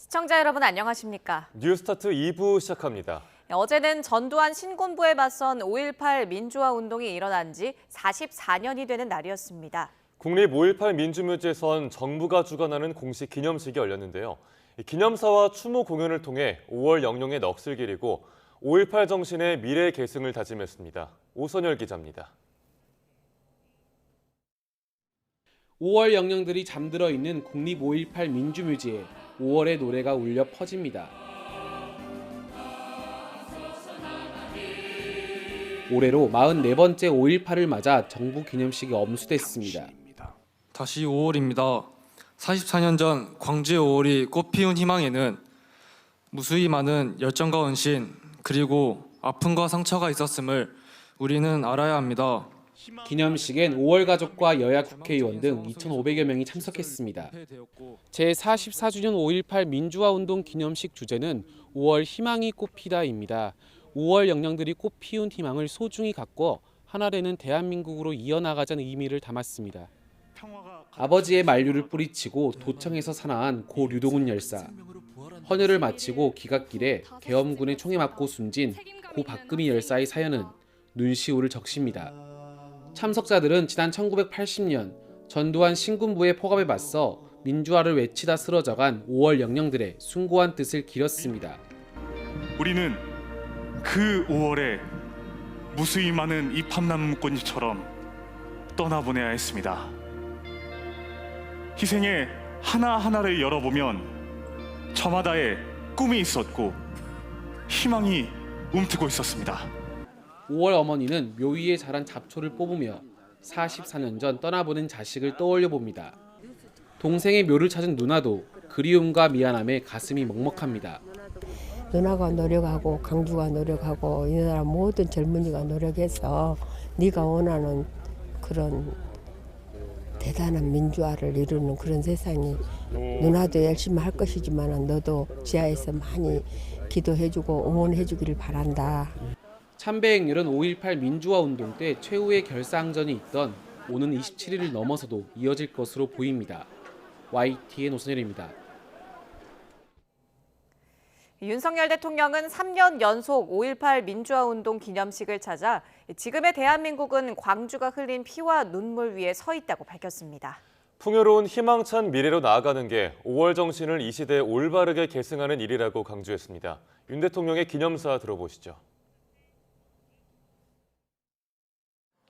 시청자 여러분 안녕하십니까? 뉴스타트 2부 시작합니다. 어제는 전두환 신군부에 맞선 5.18 민주화 운동이 일어난 지 44년이 되는 날이었습니다. 국립 5.18 민주묘지에선 정부가 주관하는 공식 기념식이 열렸는데요. 기념사와 추모 공연을 통해 5월 영령의 넋을 기리고 5.18 정신의 미래 계승을 다짐했습니다. 오선열 기자입니다. 5월 영령들이 잠들어 있는 국립 5.18 민주묘지에 5월의 노래가 울려 퍼집니다. 올해로 44번째 5.18을 맞아 정부 기념식이 엄수됐습니다. 다시 5월입니다. 44년 전 광주의 5월이 꽃피운 희망에는 무수히 많은 열정과 헌신 그리고 아픔과 상처가 있었음을 우리는 알아야 합니다. 기념식엔 5월 가족과 여야 국회의원 등 2,500여 명이 참석했습니다. 제44주년 5.18 민주화 운동 기념식 주제는 5월 희망이 꽃피다입니다. 5월 영령들이 꽃피운 희망을 소중히 갖고 하나 되는 대한민국으로 이어나가자는 의미를 담았습니다. 아버지의 만류를 뿌리치고 도청에서 사나한 고 류동훈 열사, 헌혈을 마치고 기갓길에 계엄군의 총에 맞고 숨진 고 박금희 열사의 사연은 눈시울을 적십니다. 참석자들은 지난 1980년 전두환 신군부의 포갑에 맞서 민주화를 외치다 쓰러져간 5월 영령들의 숭고한 뜻을 기렸습니다. 우리는 그 5월에 무수히 많은 이팝나무꽃잎처럼 떠나보내야 했습니다. 희생의 하나하나를 열어보면 저마다의 꿈이 있었고 희망이 움트고 있었습니다. 5월 어머니는 묘 위에 자란 잡초를 뽑으며 44년 전 떠나보낸 자식을 떠올려 봅니다. 동생의 묘를 찾은 누나도 그리움과 미안함에 가슴이 먹먹합니다. 누나가 노력하고 강주가 노력하고 이 나라 모든 젊은이가 노력해서 네가 원하는 그런 대단한 민주화를 이루는 그런 세상이 누나도 열심히 할 것이지만 너도 지하에서 많이 기도해주고 응원해주기를 바란다. 참배행렬은 5.18 민주화 운동 때 최후의 결사항전이 있던 오는 27일을 넘어서도 이어질 것으로 보입니다. YTN 오선열입니다. 윤석열 대통령은 3년 연속 5.18 민주화 운동 기념식을 찾아 지금의 대한민국은 광주가 흘린 피와 눈물 위에 서 있다고 밝혔습니다. 풍요로운 희망찬 미래로 나아가는 게 5월 정신을 이 시대에 올바르게 계승하는 일이라고 강조했습니다. 윤 대통령의 기념사 들어보시죠.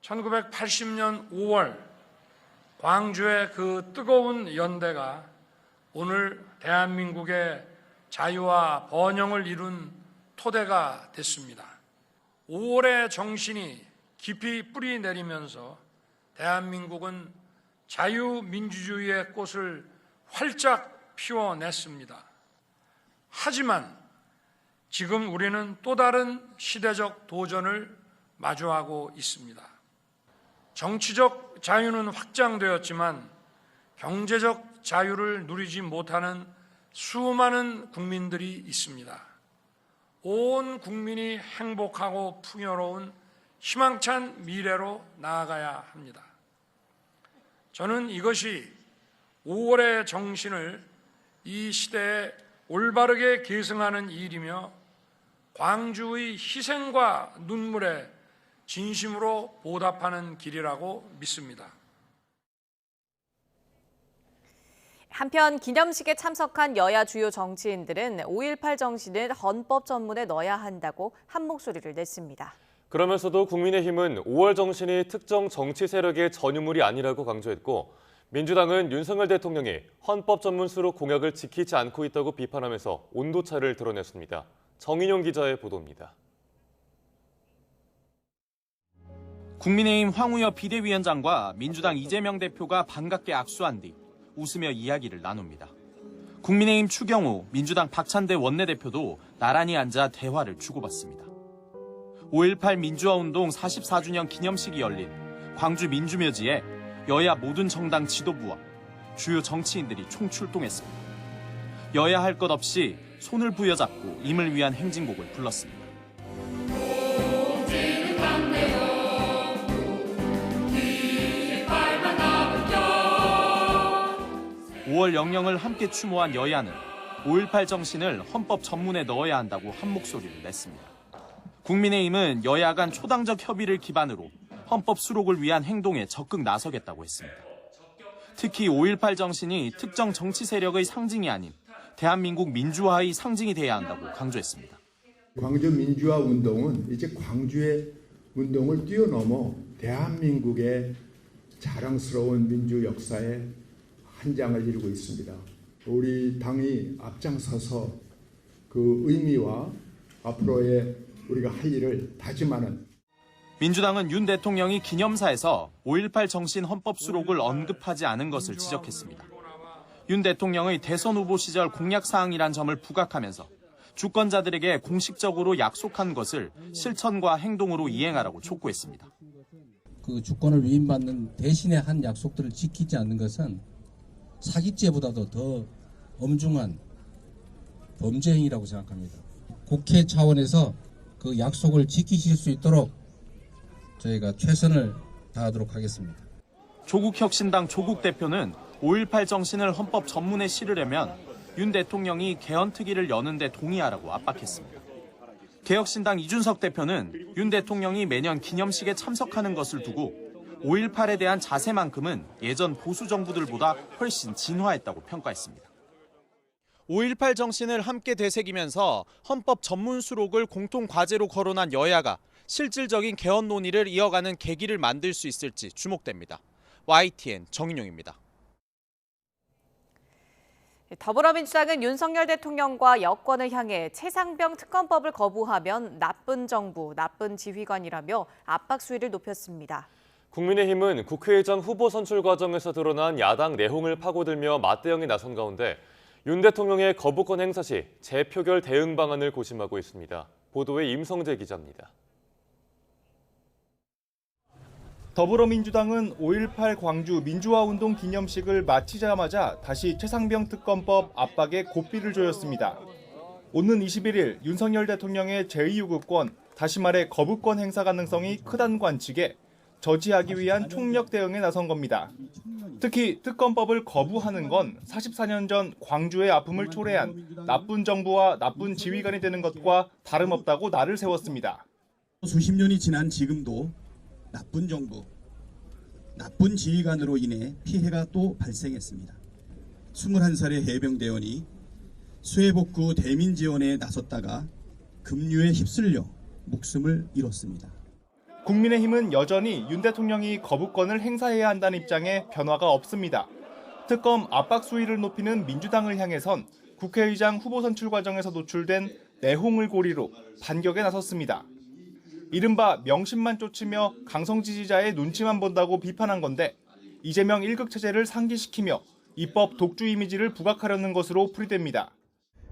1980년 5월 광주의 그 뜨거운 연대가 오늘 대한민국의 자유와 번영을 이룬 토대가 됐습니다. 5월의 정신이 깊이 뿌리 내리면서 대한민국은 자유민주주의의 꽃을 활짝 피워냈습니다. 하지만 지금 우리는 또 다른 시대적 도전을 마주하고 있습니다. 정치적 자유는 확장되었지만 경제적 자유를 누리지 못하는 수많은 국민들이 있습니다. 온 국민이 행복하고 풍요로운 희망찬 미래로 나아가야 합니다. 저는 이것이 5월의 정신을 이 시대에 올바르게 계승하는 일이며 광주의 희생과 눈물에 진심으로 보답하는 길이라고 믿습니다. 한편 기념식에 참석한 여야 주요 정치인들은 5.18 정신을 헌법 전문에 넣어야 한다고 한 목소리를 냈습니다. 그러면서도 국민의힘은 5월 정신이 특정 정치 세력의 전유물이 아니라고 강조했고 민주당은 윤석열 대통령이 헌법 전문 수록 공약을 지키지 않고 있다고 비판하면서 온도차를 드러냈습니다. 정인용 기자의 보도입니다. 국민의힘 황우여 비대위원장과 민주당 이재명 대표가 반갑게 악수한 뒤 웃으며 이야기를 나눕니다. 국민의힘 추경호, 민주당 박찬대 원내대표도 나란히 앉아 대화를 주고받습니다. 5.18 민주화운동 44주년 기념식이 열린 광주 민주묘지에 여야 모든 정당 지도부와 주요 정치인들이 총출동했습니다. 여야 할 것 없이 손을 부여잡고 임을 위한 행진곡을 불렀습니다. 5월 영령을 함께 추모한 여야는 5.18 정신을 헌법 전문에 넣어야 한다고 한 목소리를 냈습니다. 국민의힘은 여야 간 초당적 협의를 기반으로 헌법 수록을 위한 행동에 적극 나서겠다고 했습니다. 특히 5.18 정신이 특정 정치 세력의 상징이 아닌 대한민국 민주화의 상징이 돼야 한다고 강조했습니다. 광주 민주화 운동은 이제 광주의 운동을 뛰어넘어 대한민국의 자랑스러운 민주 역사의 한 장을 이루고 있습니다. 우리 당이 앞장서서 그 의미와 앞으로의 우리가 할 일을 다짐하는 민주당은 윤 대통령이 기념사에서 5.18 정신 헌법 수록을 언급하지 않은 것을 지적했습니다. 윤 대통령의 대선 후보 시절 공약 사항이란 점을 부각하면서 주권자들에게 공식적으로 약속한 것을 실천과 행동으로 이행하라고 촉구했습니다. 그 주권을 위임받는 대신에 한 약속들을 지키지 않는 것은 사기죄보다도 더 엄중한 범죄 행위라고 생각합니다. 국회 차원에서 그 약속을 지키실 수 있도록 저희가 최선을 다하도록 하겠습니다. 조국혁신당 조국 대표는 5.18 정신을 헌법 전문에 실으려면 윤 대통령이 개헌특위를 여는 데 동의하라고 압박했습니다. 개혁신당 이준석 대표는 윤 대통령이 매년 기념식에 참석하는 것을 두고 5.18에 대한 자세만큼은 예전 보수 정부들보다 훨씬 진화했다고 평가했습니다. 5.18 정신을 함께 되새기면서 헌법 전문 수록을 공통 과제로 거론한 여야가 실질적인 개헌 논의를 이어가는 계기를 만들 수 있을지 주목됩니다. YTN 정인용입니다. 더불어민주당은 윤석열 대통령과 여권을 향해 최상병 특검법을 거부하면 나쁜 정부, 나쁜 지휘관이라며 압박 수위를 높였습니다. 국민의힘은 국회의장 후보 선출 과정에서 드러난 야당 내홍을 파고들며 맞대응에 나선 가운데 윤 대통령의 거부권 행사 시 재표결 대응 방안을 고심하고 있습니다. 보도에 임성재 기자입니다. 더불어민주당은 5.18 광주 민주화운동 기념식을 마치자마자 다시 최상병 특검법 압박에 고삐를 조였습니다. 오는 21일 윤석열 대통령의 제2요구권, 다시 말해 거부권 행사 가능성이 크다는 관측에 저지하기 위한 총력 대응에 나선 겁니다. 특히 특검법을 거부하는 건 44년 전 광주의 아픔을 초래한 나쁜 정부와 나쁜 지휘관이 되는 것과 다름없다고 날을 세웠습니다. 수십 년이 지난 지금도 나쁜 정부, 나쁜 지휘관으로 인해 피해가 또 발생했습니다. 21살의 해병대원이 수해복구 대민지원에 나섰다가 급류에 휩쓸려 목숨을 잃었습니다. 국민의힘은 여전히 윤 대통령이 거부권을 행사해야 한다는 입장에 변화가 없습니다. 특검 압박 수위를 높이는 민주당을 향해선 국회의장 후보 선출 과정에서 노출된 내홍을 고리로 반격에 나섰습니다. 이른바 명심만 쫓으며 강성 지지자의 눈치만 본다고 비판한 건데 이재명 1극 체제를 상기시키며 입법 독주 이미지를 부각하려는 것으로 풀이됩니다.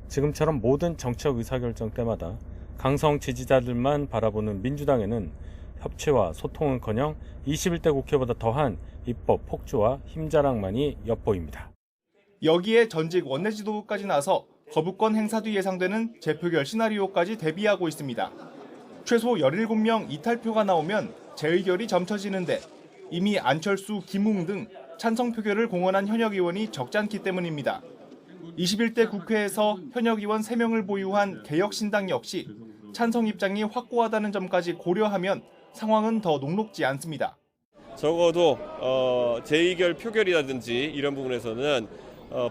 지금처럼 모든 정책 의사결정 때마다 강성 지지자들만 바라보는 민주당에는 협치와 소통은커녕 21대 국회보다 더한 입법 폭주와 힘자랑만이 엿보입니다. 여기에 전직 원내지도부까지 나서 거부권 행사도 예상되는 재표결 시나리오까지 대비하고 있습니다. 최소 17명 이탈표가 나오면 재의결이 점쳐지는데 이미 안철수, 김웅 등 찬성 표결을 공언한 현역 의원이 적지 않기 때문입니다. 21대 국회에서 현역 의원 3명을 보유한 개혁신당 역시 찬성 입장이 확고하다는 점까지 고려하면 상황은 더 녹록지 않습니다. 적어도 재의결 표결이라든지 이런 부분에서는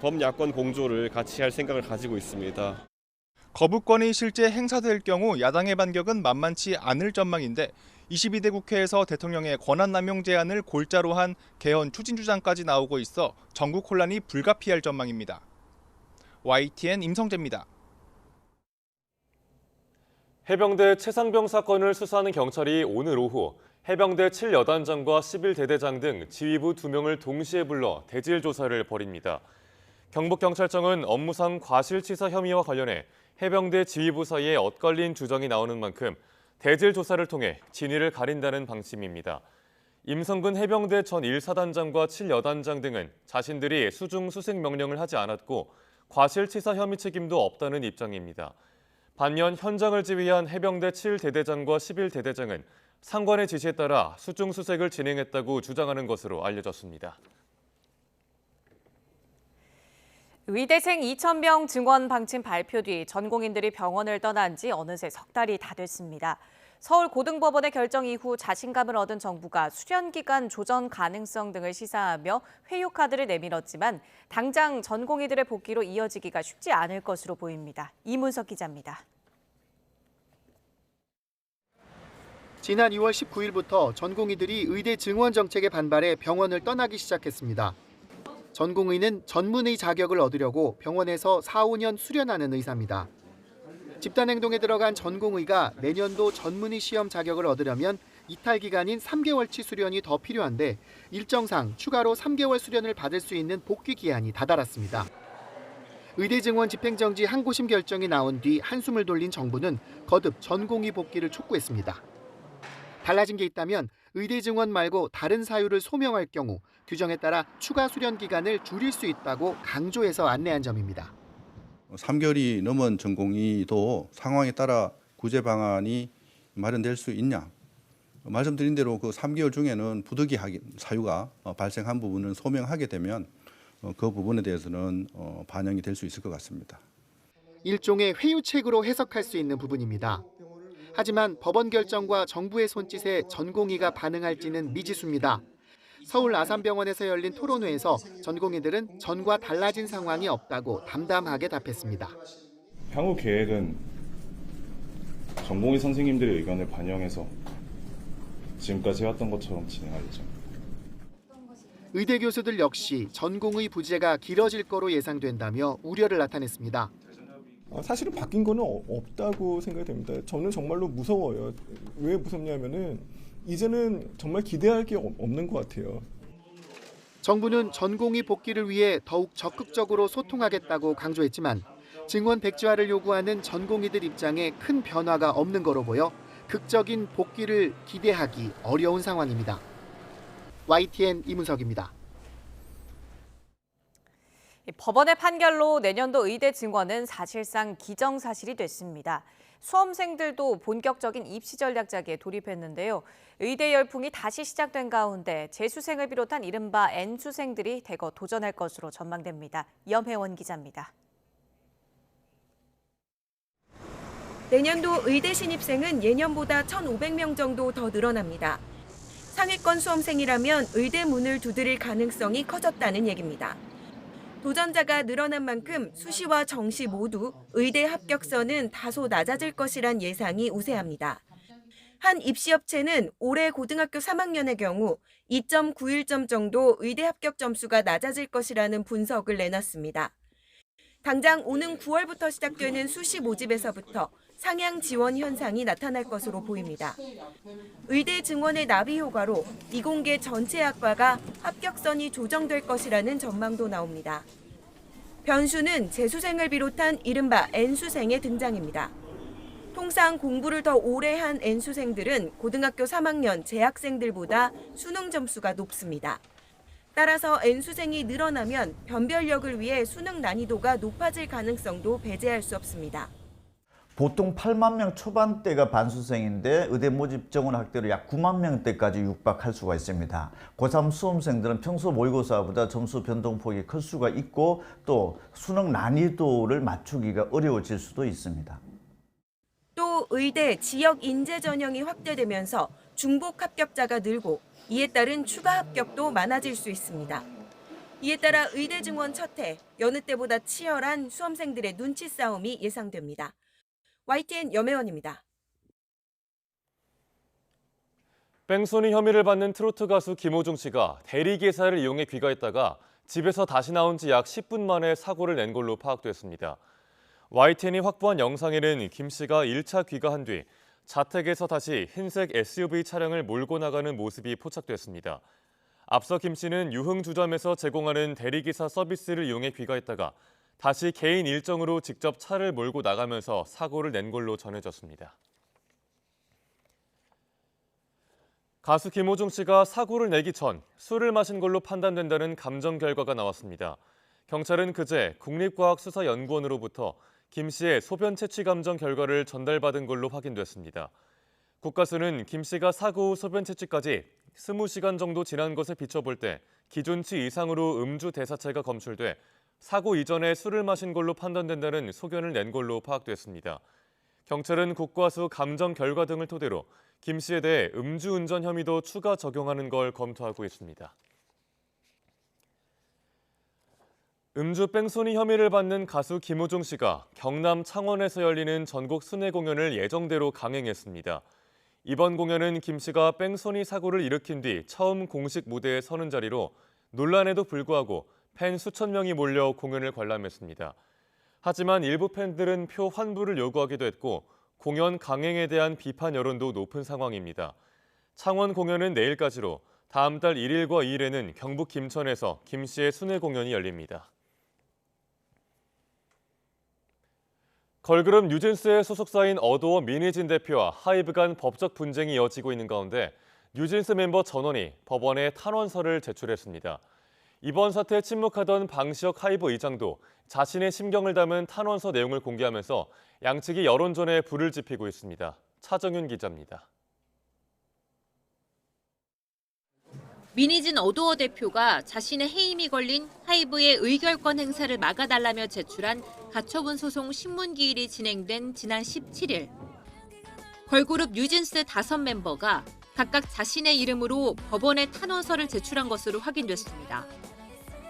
범야권 공조를 같이 할 생각을 가지고 있습니다. 거부권이 실제 행사될 경우 야당의 반격은 만만치 않을 전망인데 22대 국회에서 대통령의 권한남용 제안을 골자로 한 개헌 추진 주장까지 나오고 있어 전국 혼란이 불가피할 전망입니다. YTN 임성재입니다. 해병대 최상병 사건을 수사하는 경찰이 오늘 오후 해병대 7여단장과 11대대장 등 지휘부 2명을 동시에 불러 대질 조사를 벌입니다. 경북경찰청은 업무상 과실치사 혐의와 관련해 해병대 지휘부 사이에 엇갈린 주장이 나오는 만큼 대질 조사를 통해 진위를 가린다는 방침입니다. 임성근 해병대 전 1사단장과 7여단장 등은 자신들이 수중 수색 명령을 하지 않았고 과실치사 혐의 책임도 없다는 입장입니다. 반면 현장을 지휘한 해병대 7대대장과 11대대장은 상관의 지시에 따라 수중 수색을 진행했다고 주장하는 것으로 알려졌습니다. 의대생 2,000명 증원 방침 발표 뒤 전공인들이 병원을 떠난 지 어느새 석 달이 다 됐습니다. 서울고등법원의 결정 이후 자신감을 얻은 정부가 수련기간 조정 가능성 등을 시사하며 회유 카드를 내밀었지만 당장 전공의들의 복귀로 이어지기가 쉽지 않을 것으로 보입니다. 이문석 기자입니다. 지난 2월 19일부터 전공의들이 의대 증원 정책에 반발해 병원을 떠나기 시작했습니다. 전공의는 전문의 자격을 얻으려고 병원에서 4, 5년 수련하는 의사입니다. 집단행동에 들어간 전공의가 내년도 전문의 시험 자격을 얻으려면 이탈 기간인 3개월치 수련이 더 필요한데 일정상 추가로 3개월 수련을 받을 수 있는 복귀 기한이 다다랐습니다. 의대 증원 집행정지 항고심 결정이 나온 뒤 한숨을 돌린 정부는 거듭 전공의 복귀를 촉구했습니다. 달라진 게 있다면 의대 증원 말고 다른 사유를 소명할 경우 규정에 따라 추가 수련 기간을 줄일 수 있다고 강조해서 안내한 점입니다. 3개월이 넘은 전공의도 상황에 따라 구제 방안이 마련될 수 있냐? 말씀드린 대로 그 3개월 중에는 부득이 사유가 발생한 부분을 소명하게 되면 그 부분에 대해서는 반영이 될 수 있을 것 같습니다. 일종의 회유책으로 해석할 수 있는 부분입니다. 하지만 법원 결정과 정부의 손짓에 전공의가 반응할지는 미지수입니다. 서울 아산병원에서 열린 토론회에서 전공의들은 전과 달라진 상황이 없다고 담담하게 답했습니다. 향후 계획은 전공의 선생님들의 의견을 반영해서 지금까지 해왔던 것처럼 진행할 예정입니다. 의대 교수들 역시 전공의 부재가 길어질 거로 예상된다며 우려를 나타냈습니다. 사실은 바뀐 거는 없다고 생각이 됩니다. 저는 정말로 무서워요. 왜 무섭냐면은 이제는 정말 기대할 게 없는 것 같아요. 정부는 전공의 복귀를 위해 더욱 적극적으로 소통하겠다고 강조했지만 증원 백지화를 요구하는 전공의들 입장에 큰 변화가 없는 거로 보여 극적인 복귀를 기대하기 어려운 상황입니다. YTN 이문석입니다. 법원의 판결로 내년도 의대 증원은 사실상 기정사실이 됐습니다. 수험생들도 본격적인 입시 전략 짜기에 돌입했는데요. 의대 열풍이 다시 시작된 가운데 재수생을 비롯한 이른바 N수생들이 대거 도전할 것으로 전망됩니다. 염혜원 기자입니다. 내년도 의대 신입생은 예년보다 1,500명 정도 더 늘어납니다. 상위권 수험생이라면 의대 문을 두드릴 가능성이 커졌다는 얘기입니다. 도전자가 늘어난 만큼 수시와 정시 모두 의대 합격선은 다소 낮아질 것이란 예상이 우세합니다. 한 입시업체는 올해 고등학교 3학년의 경우 2.91점 정도 의대 합격 점수가 낮아질 것이라는 분석을 내놨습니다. 당장 오는 9월부터 시작되는 수시 모집에서부터 상향 지원 현상이 나타날 것으로 보입니다. 의대 증원의 나비 효과로 이공계 전체 학과가 합격선이 조정될 것이라는 전망도 나옵니다. 변수는 재수생을 비롯한 이른바 N수생의 등장입니다. 통상 공부를 더 오래 한 N수생들은 고등학교 3학년 재학생들보다 수능 점수가 높습니다. 따라서 N수생이 늘어나면 변별력을 위해 수능 난이도가 높아질 가능성도 배제할 수 없습니다. 보통 8만 명 초반대가 반수생인데 의대 모집 정원 확대로 약 9만 명대까지 육박할 수가 있습니다. 고3 수험생들은 평소 모의고사보다 점수 변동폭이 클 수가 있고 또 수능 난이도를 맞추기가 어려워질 수도 있습니다. 또 의대 지역 인재 전형이 확대되면서 중복 합격자가 늘고 이에 따른 추가 합격도 많아질 수 있습니다. 이에 따라 의대 증원 첫 해 여느 때보다 치열한 수험생들의 눈치 싸움이 예상됩니다. YTN 염혜원입니다. 뺑소니 혐의를 받는 트로트 가수 김호중 씨가 대리기사를 이용해 귀가했다가 집에서 다시 나온 지 약 10분 만에 사고를 낸 걸로 파악됐습니다. YTN이 확보한 영상에는 김 씨가 1차 귀가한 뒤 자택에서 다시 흰색 SUV 차량을 몰고 나가는 모습이 포착됐습니다. 앞서 김 씨는 유흥주점에서 제공하는 대리기사 서비스를 이용해 귀가했다가 다시 개인 일정으로 직접 차를 몰고 나가면서 사고를 낸 걸로 전해졌습니다. 가수 김호중 씨가 사고를 내기 전 술을 마신 걸로 판단된다는 감정 결과가 나왔습니다. 경찰은 그제 국립과학수사연구원으로부터 김 씨의 소변 채취 감정 결과를 전달받은 걸로 확인됐습니다. 국가수는 김 씨가 사고 후 소변 채취까지 20시간 정도 지난 것에 비춰볼 때 기준치 이상으로 음주 대사체가 검출돼 사고 이전에 술을 마신 걸로 판단된다는 소견을 낸 걸로 파악됐습니다. 경찰은 국과수 감정 결과 등을 토대로 김 씨에 대해 음주운전 혐의도 추가 적용하는 걸 검토하고 있습니다. 음주 뺑소니 혐의를 받는 가수 김호중 씨가 경남 창원에서 열리는 전국 순회 공연을 예정대로 강행했습니다. 이번 공연은 김 씨가 뺑소니 사고를 일으킨 뒤 처음 공식 무대에 서는 자리로 논란에도 불구하고 팬 수천 명이 몰려 공연을 관람했습니다. 하지만 일부 팬들은 표 환불을 요구하기도 했고 공연 강행에 대한 비판 여론도 높은 상황입니다. 창원 공연은 내일까지로 다음 달 1일과 2일에는 경북 김천에서 김 씨의 순회 공연이 열립니다. 걸그룹 뉴진스의 소속사인 어도어 민희진 대표와 하이브 간 법적 분쟁이 이어지고 있는 가운데 뉴진스 멤버 전원이 법원에 탄원서를 제출했습니다. 이번 사태에 침묵하던 방시혁 하이브 의장도 자신의 심경을 담은 탄원서 내용을 공개하면서 양측이 여론전에 불을 지피고 있습니다. 차정윤 기자입니다. 민희진 어도어 대표가 자신의 해임이 걸린 하이브의 의결권 행사를 막아달라며 제출한 가처분 소송 신문기일이 진행된 지난 17일. 걸그룹 뉴진스 5멤버가 각각 자신의 이름으로 법원에 탄원서를 제출한 것으로 확인됐습니다.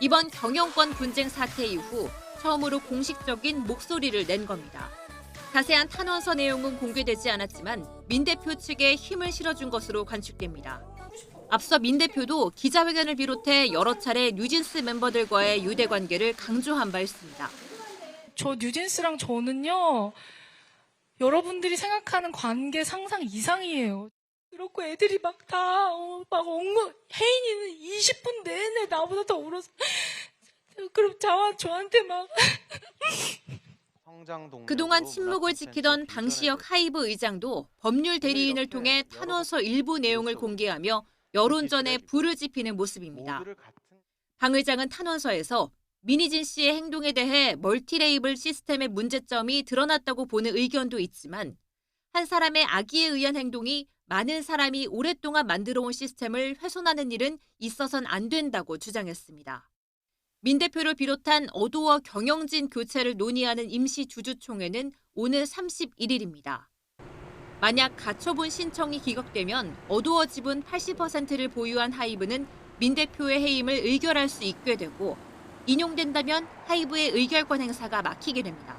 이번 경영권 분쟁 사태 이후 처음으로 공식적인 목소리를 낸 겁니다. 자세한 탄원서 내용은 공개되지 않았지만 민 대표 측에 힘을 실어준 것으로 관측됩니다. 앞서 민 대표도 기자회견을 비롯해 여러 차례 뉴진스 멤버들과의 유대 관계를 강조한 바 있습니다. 저 뉴진스랑 저는요, 여러분들이 생각하는 관계 상상 이상이에요. 그렇고 애들이 막 혜인이는 20분 내내 나보다 더 울어서 그럼 저한테 막 그동안 침묵을 지키던 방시혁 하이브 의장도 법률 대리인을 통해 탄원서 일부 내용을 공개하며 여론전에 불을 지피는 모습입니다. 방 의장은 탄원서에서 민희진 씨의 행동에 대해 멀티레이블 시스템의 문제점이 드러났다고 보는 의견도 있지만 한 사람의 악의에 의한 행동이 많은 사람이 오랫동안 만들어온 시스템을 훼손하는 일은 있어선 안 된다고 주장했습니다. 민 대표를 비롯한 어도어 경영진 교체를 논의하는 임시주주총회는 오늘 31일입니다. 만약 가처분 신청이 기각되면 어도어 지분 80%를 보유한 하이브는 민 대표의 해임을 의결할 수 있게 되고 인용된다면 하이브의 의결권 행사가 막히게 됩니다.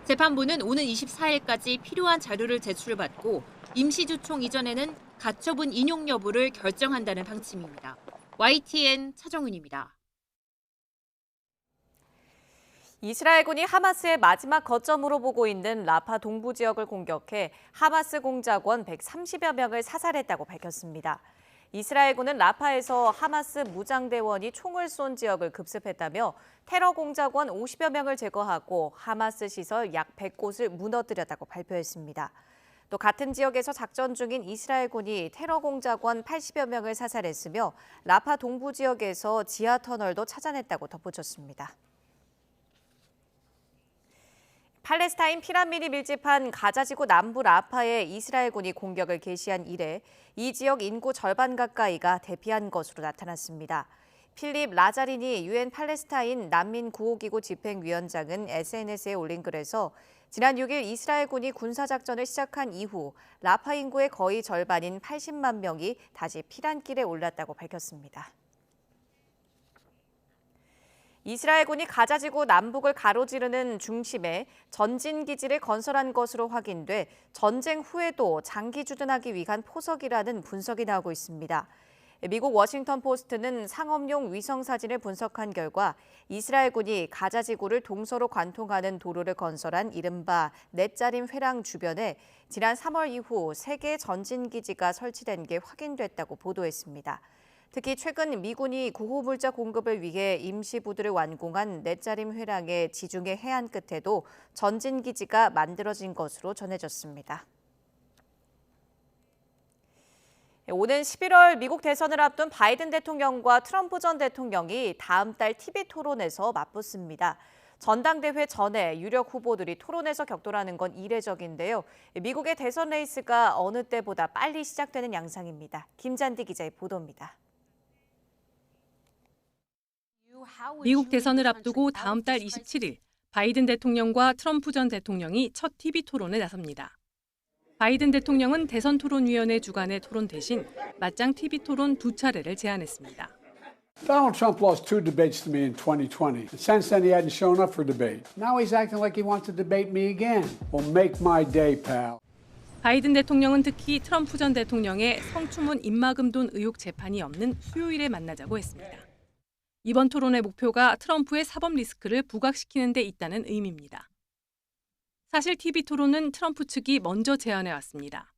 재판부는 오는 24일까지 필요한 자료를 제출받고 임시주총 이전에는 가처분 인용 여부를 결정한다는 방침입니다. YTN 차정윤입니다. 이스라엘군이 하마스의 마지막 거점으로 보고 있는 라파 동부 지역을 공격해 하마스 공작원 130여 명을 사살했다고 밝혔습니다. 이스라엘군은 라파에서 하마스 무장대원이 총을 쏜 지역을 급습했다며 테러 공작원 50여 명을 제거하고 하마스 시설 약 100곳을 무너뜨렸다고 발표했습니다. 또 같은 지역에서 작전 중인 이스라엘군이 테러 공작원 80여 명을 사살했으며 라파 동부 지역에서 지하 터널도 찾아냈다고 덧붙였습니다. 팔레스타인 피난민이 밀집한 가자지구 남부 라파에 이스라엘군이 공격을 개시한 이래 이 지역 인구 절반 가까이가 대피한 것으로 나타났습니다. 필립 라자리니 유엔 팔레스타인 난민 구호기구 집행위원장은 SNS에 올린 글에서 지난 6일 이스라엘군이 군사작전을 시작한 이후 라파 인구의 거의 절반인 80만 명이 다시 피난길에 올랐다고 밝혔습니다. 이스라엘군이 가자지구 남북을 가로지르는 중심에 전진기지를 건설한 것으로 확인돼 전쟁 후에도 장기 주둔하기 위한 포석이라는 분석이 나오고 있습니다. 미국 워싱턴 포스트는 상업용 위성 사진을 분석한 결과 이스라엘군이 가자지구를 동서로 관통하는 도로를 건설한 이른바 넷자림 회랑 주변에 지난 3월 이후 3개의 전진기지가 설치된 게 확인됐다고 보도했습니다. 특히 최근 미군이 구호물자 공급을 위해 임시부두를 완공한 넷자림 회랑의 지중해 해안 끝에도 전진기지가 만들어진 것으로 전해졌습니다. 오는 11월 미국 대선을 앞둔 바이든 대통령과 트럼프 전 대통령이 다음 달 TV 토론에서 맞붙습니다. 전당대회 전에 유력 후보들이 토론에서 격돌하는 건 이례적인데요. 미국의 대선 레이스가 어느 때보다 빨리 시작되는 양상입니다. 김잔디 기자의 보도입니다. 미국 대선을 앞두고 다음 달 27일 바이든 대통령과 트럼프 전 대통령이 첫 TV 토론에 나섭니다. 바이든 대통령은 대선 토론위원회 주관의 토론 대신 맞짱 TV 토론 2차례를 제안했습니다. Donald Trump lost 2 debates to me in 2020. Since then, he hadn't shown up for debate. Now he's acting like he wants to debate me again. Well, make my day, pal. 바이든 대통령은 특히 트럼프 전 대통령의 성추문 입막음돈 의혹 재판이 없는 수요일에 만나자고 했습니다. 이번 토론의 목표가 트럼프의 사법 리스크를 부각시키는 데 있다는 의미입니다. 사실 TV 토론은 트럼프 측이 먼저 제안해 왔습니다.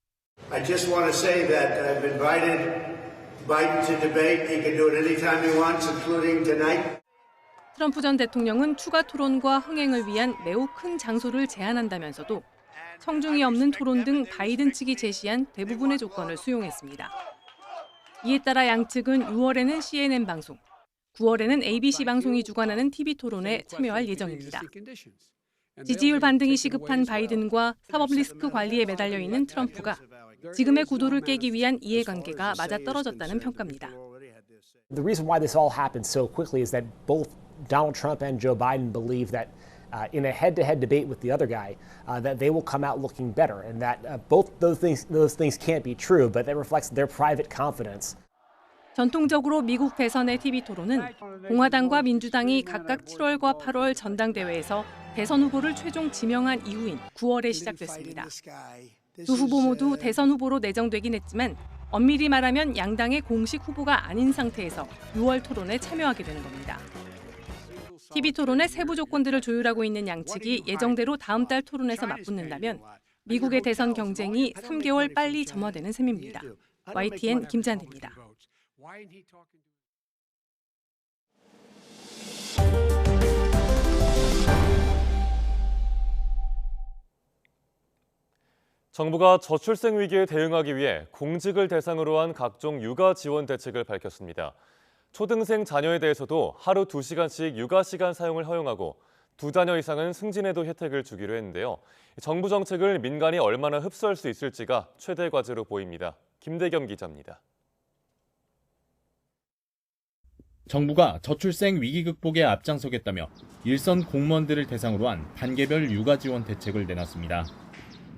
I just want to say that I've invited Biden to debate. He can do it anytime he wants, including tonight. 트럼프 전 대통령은 추가 토론과 흥행을 위한 매우 큰 장소를 제안한다면서도 청중이 없는 토론 등 바이든 측이 제시한 대부분의 조건을 수용했습니다. 이에 따라 양측은 6월에는 CNN 방송, 9월에는 ABC 방송이 주관하는 TV 토론에 참여할 예정입니다. 지지율 반등이 시급한 바이든과 사법 리스크 관리에 매달려 있는 트럼프가 지금의 구도를 깨기 위한 이해관계가 맞아떨어졌다는 평가입니다. The reason why this all happened so quickly is that both Donald Trump and Joe Biden believe that in a head-to-head debate with the other guy, that they will come out looking better, and that both those things can't be true, but that reflects their private confidence. 전통적으로 미국 대선의 TV 토론은 공화당과 민주당이 각각 7월과 8월 전당대회에서 대선 후보를 최종 지명한 이후인 9월에 시작됐습니다. 두 후보 모두 대선 후보로 내정되긴 했지만 엄밀히 말하면 양당의 공식 후보가 아닌 상태에서 6월 토론에 참여하게 되는 겁니다. TV 토론의 세부 조건들을 조율하고 있는 양측이 예정대로 다음 달 토론에서 맞붙는다면 미국의 대선 경쟁이 3개월 빨리 점화되는 셈입니다. YTN 김찬대입니다. 정부가 저출생 위기에 대응하기 위해 공직을 대상으로 한 각종 육아 지원 대책을 밝혔습니다. 초등생 자녀에 대해서도 하루 2시간씩 육아 시간 사용을 허용하고 2자녀 이상은 승진에도 혜택을 주기로 했는데요. 정부 정책을 민간이 얼마나 흡수할 수 있을지가 최대 과제로 보입니다. 김대겸 기자입니다. 정부가 저출생 위기 극복에 앞장서겠다며 일선 공무원들을 대상으로 한 단계별 육아 지원 대책을 내놨습니다.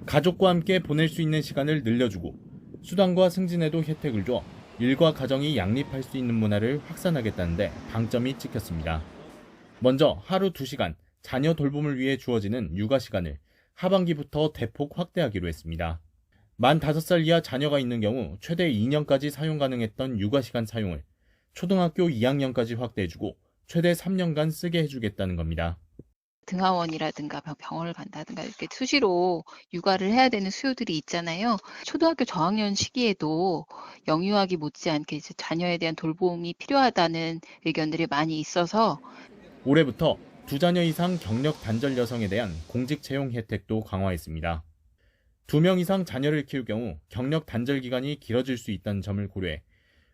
가족과 함께 보낼 수 있는 시간을 늘려주고 수당과 승진에도 혜택을 줘 일과 가정이 양립할 수 있는 문화를 확산하겠다는데 방점이 찍혔습니다. 먼저 하루 2시간 자녀 돌봄을 위해 주어지는 육아 시간을 하반기부터 대폭 확대하기로 했습니다. 만 5살 이하 자녀가 있는 경우 최대 2년까지 사용 가능했던 육아 시간 사용을 초등학교 2학년까지 확대해주고 최대 3년간 쓰게 해주겠다는 겁니다. 등하원이라든가 병원을 간다든가 이렇게 수시로 육아를 해야 되는 수요들이 있잖아요. 초등학교 저학년 시기에도 영유아기 못지않게 이제 자녀에 대한 돌봄이 필요하다는 의견들이 많이 있어서 올해부터 2자녀 이상 경력 단절 여성에 대한 공직 채용 혜택도 강화했습니다. 2명 이상 자녀를 키울 경우 경력 단절 기간이 길어질 수 있다는 점을 고려해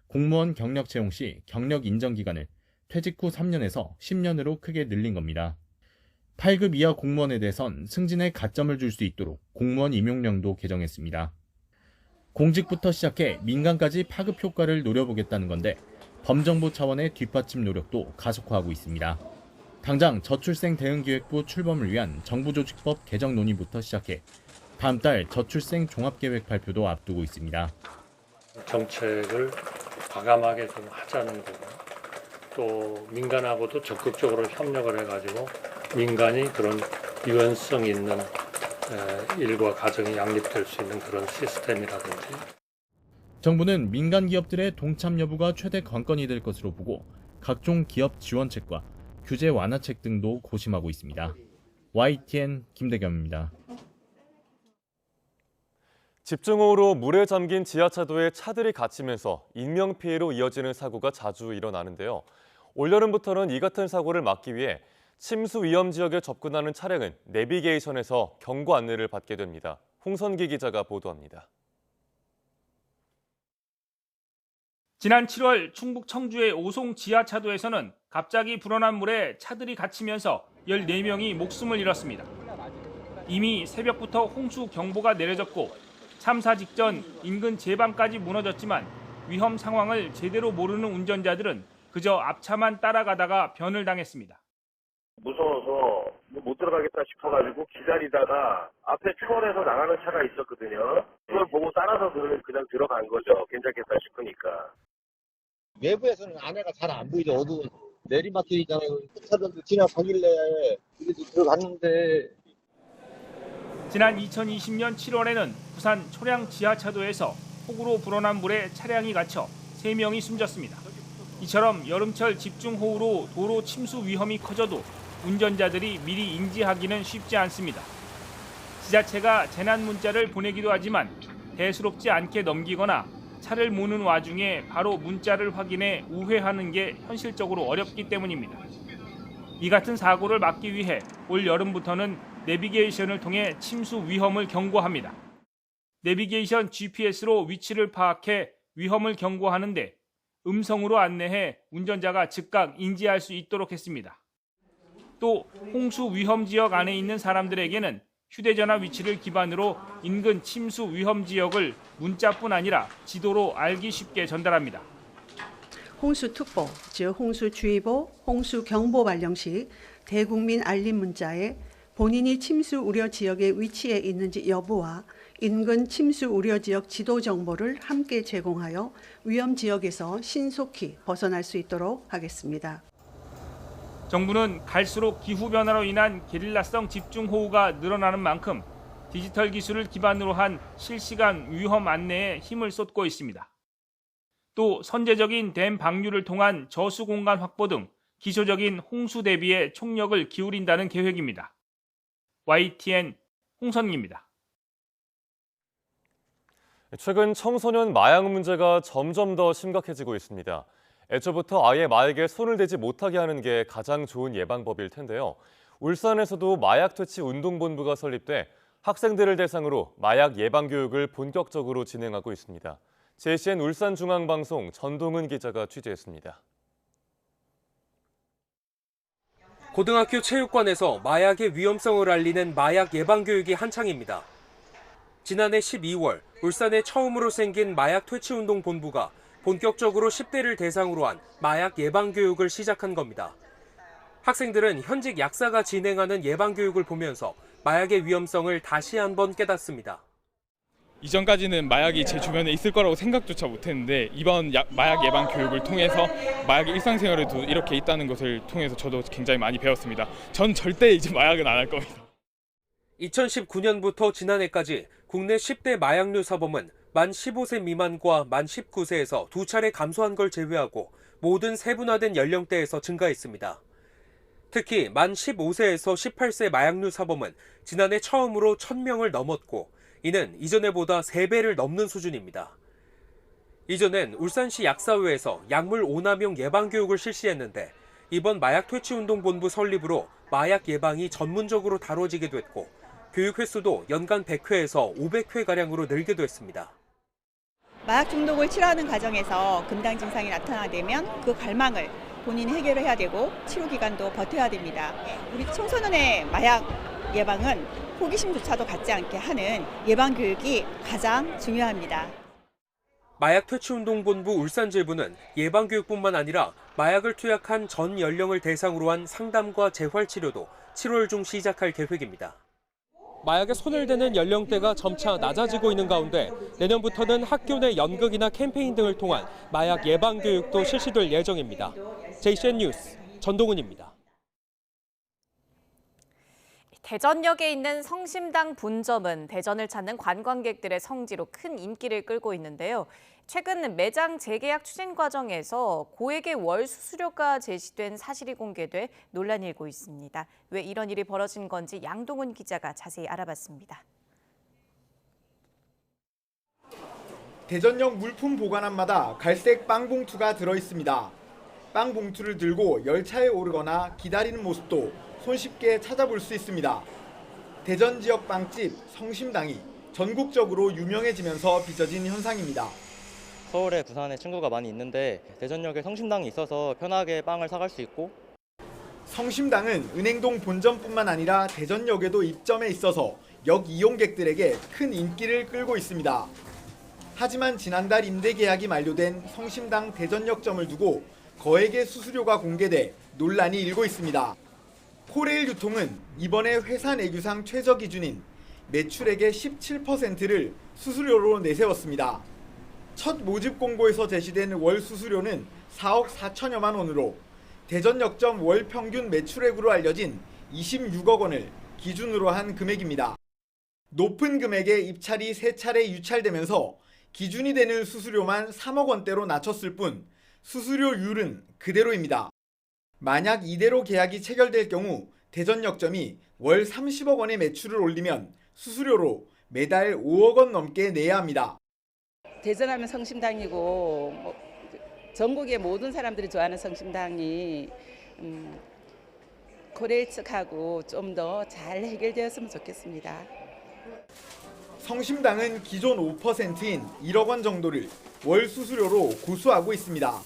공무원 경력 채용 시 경력 인정 기간을 퇴직 후 3년에서 10년으로 크게 늘린 겁니다. 8급 이하 공무원에 대해선 승진에 가점을 줄 수 있도록 공무원 임용령도 개정했습니다. 공직부터 시작해 민간까지 파급 효과를 노려보겠다는 건데 범정부 차원의 뒷받침 노력도 가속화하고 있습니다. 당장 저출생 대응기획부 출범을 위한 정부조직법 개정 논의부터 시작해 다음 달 저출생 종합계획 발표도 앞두고 있습니다. 정책을 과감하게 좀 하자는 거고 또 민간하고도 적극적으로 협력을 해가지고 민간이 그런 유연성 있는 일과 가정이 양립될 수 있는 그런 시스템이라든지. 정부는 민간 기업들의 동참 여부가 최대 관건이 될 것으로 보고 각종 기업 지원책과 규제 완화책 등도 고심하고 있습니다. YTN 김대겸입니다. 집중호우로 물에 잠긴 지하차도에 차들이 갇히면서 인명피해로 이어지는 사고가 자주 일어나는데요. 올여름부터는 이 같은 사고를 막기 위해 침수 위험 지역에 접근하는 차량은 내비게이션에서 경고 안내를 받게 됩니다. 홍선기 기자가 보도합니다. 지난 7월 충북 청주의 오송 지하차도에서는 갑자기 불어난 물에 차들이 갇히면서 14명이 목숨을 잃었습니다. 이미 새벽부터 홍수 경보가 내려졌고 참사 직전 인근 제방까지 무너졌지만 위험 상황을 제대로 모르는 운전자들은 그저 앞차만 따라가다가 변을 당했습니다. 무서워서 못 들어가겠다 싶어가지고 기다리다가 앞에 추월해서 나가는 차가 있었거든요. 그걸 보고 따라서 그냥 들어간 거죠. 괜찮겠다 싶으니까. 외부에서는 안에가 잘 안 보이죠. 어두운 내리막길이잖아요. 차들도 지나가길래 그래도 들어갔는데. 지난 2020년 7월에는 부산 초량 지하차도에서 폭우로 불어난 물에 차량이 갇혀 3명이 숨졌습니다. 이처럼 여름철 집중호우로 도로 침수 위험이 커져도 운전자들이 미리 인지하기는 쉽지 않습니다. 지자체가 재난 문자를 보내기도 하지만 대수롭지 않게 넘기거나 차를 모는 와중에 바로 문자를 확인해 우회하는 게 현실적으로 어렵기 때문입니다. 이 같은 사고를 막기 위해 올 여름부터는 내비게이션을 통해 침수 위험을 경고합니다. 내비게이션 GPS로 위치를 파악해 위험을 경고하는데 음성으로 안내해 운전자가 즉각 인지할 수 있도록 했습니다. 또 홍수 위험 지역 안에 있는 사람들에게는 휴대전화 위치를 기반으로 인근 침수 위험 지역을 문자뿐 아니라 지도로 알기 쉽게 전달합니다. 홍수특보, 즉 홍수주의보, 홍수경보 발령 시 대국민 알림 문자에 본인이 침수 우려 지역에 위치해 있는지 여부와 인근 침수 우려 지역 지도 정보를 함께 제공하여 위험 지역에서 신속히 벗어날 수 있도록 하겠습니다. 정부는 갈수록 기후변화로 인한 게릴라성 집중호우가 늘어나는 만큼 디지털 기술을 기반으로 한 실시간 위험 안내에 힘을 쏟고 있습니다. 또 선제적인 댐 방류를 통한 저수 공간 확보 등 기초적인 홍수 대비에 총력을 기울인다는 계획입니다. YTN 홍선기입니다. 최근 청소년 마약 문제가 점점 더 심각해지고 있습니다. 애초부터 아예 마약에 손을 대지 못하게 하는 게 가장 좋은 예방법일 텐데요. 울산에서도 마약 퇴치 운동본부가 설립돼 학생들을 대상으로 마약 예방 교육을 본격적으로 진행하고 있습니다. JCN 울산중앙방송 전동은 기자가 취재했습니다. 고등학교 체육관에서 마약의 위험성을 알리는 마약 예방 교육이 한창입니다. 지난해 12월 울산에 처음으로 생긴 마약 퇴치 운동 본부가 본격적으로 10대를 대상으로 한 마약 예방 교육을 시작한 겁니다. 학생들은 현직 약사가 진행하는 예방 교육을 보면서 마약의 위험성을 다시 한번 깨닫습니다. 이전까지는 마약이 제 주변에 있을 거라고 생각조차 못했는데 이번 마약 예방 교육을 통해서 마약이 일상생활에도 이렇게 있다는 것을 통해서 저도 굉장히 많이 배웠습니다. 전 절대 이제 마약은 안 할 겁니다. 2019년부터 지난해까지 국내 10대 마약류 사범은 만 15세 미만과 만 19세에서 2차례 감소한 걸 제외하고 모든 세분화된 연령대에서 증가했습니다. 특히 만 15세에서 18세 마약류 사범은 지난해 처음으로 1000명을 넘었고 이는 이전에보다 3배를 넘는 수준입니다. 이전엔 울산시 약사회에서 약물 오남용 예방교육을 실시했는데 이번 마약퇴치운동본부 설립으로 마약 예방이 전문적으로 다뤄지게 됐고 교육 횟수도 연간 100회에서 500회가량으로 늘게 됐습니다. 마약 중독을 치료하는 과정에서 금당 증상이 나타나면 그 갈망을 본인이 해결을 해야 되고 치료 기간도 버텨야 됩니다. 우리 청소년의 마약 예방은 호기심조차도 갖지 않게 하는 예방 교육이 가장 중요합니다. 마약퇴치운동본부 울산지부는 예방교육뿐만 아니라 마약을 투약한 전 연령을 대상으로 한 상담과 재활치료도 7월 중 시작할 계획입니다. 마약에 손을 대는 연령대가 점차 낮아지고 있는 가운데 내년부터는 학교 내 연극이나 캠페인 등을 통한 마약 예방 교육도 실시될 예정입니다. JCN 뉴스 전동훈입니다. 대전역에 있는 성심당 분점은 대전을 찾는 관광객들의 성지로 큰 인기를 끌고 있는데요. 최근 매장 재계약 추진 과정에서 고액의 월 수수료가 제시된 사실이 공개돼 논란이 일고 있습니다. 왜 이런 일이 벌어진 건지 양동훈 기자가 자세히 알아봤습니다. 대전역 물품 보관함마다 갈색 빵 봉투가 들어있습니다. 빵 봉투를 들고 열차에 오르거나 기다리는 모습도 손쉽게 찾아볼 수 있습니다. 대전 지역 빵집 성심당이 전국적으로 유명해지면서 빚어진 현상입니다. 서울에 부산에 친구가 많이 있는데 대전역에 성심당이 있어서 편하게 빵을 사갈 수 있고 성심당은 은행동 본점뿐만 아니라 대전역에도 입점해 있어서 역 이용객들에게 큰 인기를 끌고 있습니다. 하지만 지난달 임대 계약이 만료된 성심당 대전역점을 두고 거액의 수수료가 공개돼 논란이 일고 있습니다. 코레일 유통은 이번에 회사 내규상 최저 기준인 매출액의 17%를 수수료로 내세웠습니다. 첫 모집 공고에서 제시된 월 수수료는 4억 4천여만 원으로 대전역점 월 평균 매출액으로 알려진 26억 원을 기준으로 한 금액입니다. 높은 금액의 입찰이 3차례 유찰되면서 기준이 되는 수수료만 3억 원대로 낮췄을 뿐 수수료율은 그대로입니다. 만약 이대로 계약이 체결될 경우 대전역점이 월 30억 원의 매출을 올리면 수수료로 매달 5억 원 넘게 내야 합니다. 대전하면 성심당이고 전국의 모든 사람들이 좋아하는 성심당이 코레일 측하고 좀 더 잘 해결되었으면 좋겠습니다. 성심당은 기존 5%인 1억 원 정도를 월 수수료로 고수하고 있습니다.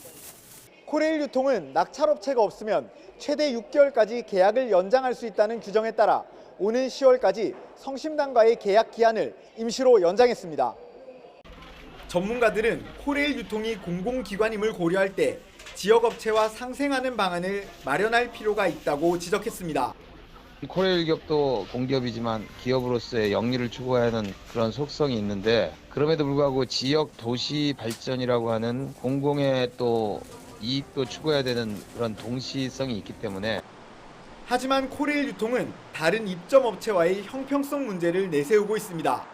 코레일 유통은 낙찰업체가 없으면 최대 6개월까지 계약을 연장할 수 있다는 규정에 따라 오는 10월까지 성심당과의 계약 기한을 임시로 연장했습니다. 전문가들은 코레일 유통이 공공기관임을 고려할 때 지역업체와 상생하는 방안을 마련할 필요가 있다고 지적했습니다. 코레일 기업도 공기업이지만 기업으로서의 영리를 추구하는 그런 속성이 있는데 그럼에도 불구하고 지역 도시 발전이라고 하는 공공의 또 이익도 추구해야 되는 그런 동시성이 있기 때문에 하지만 코레일 유통은 다른 입점업체와의 형평성 문제를 내세우고 있습니다.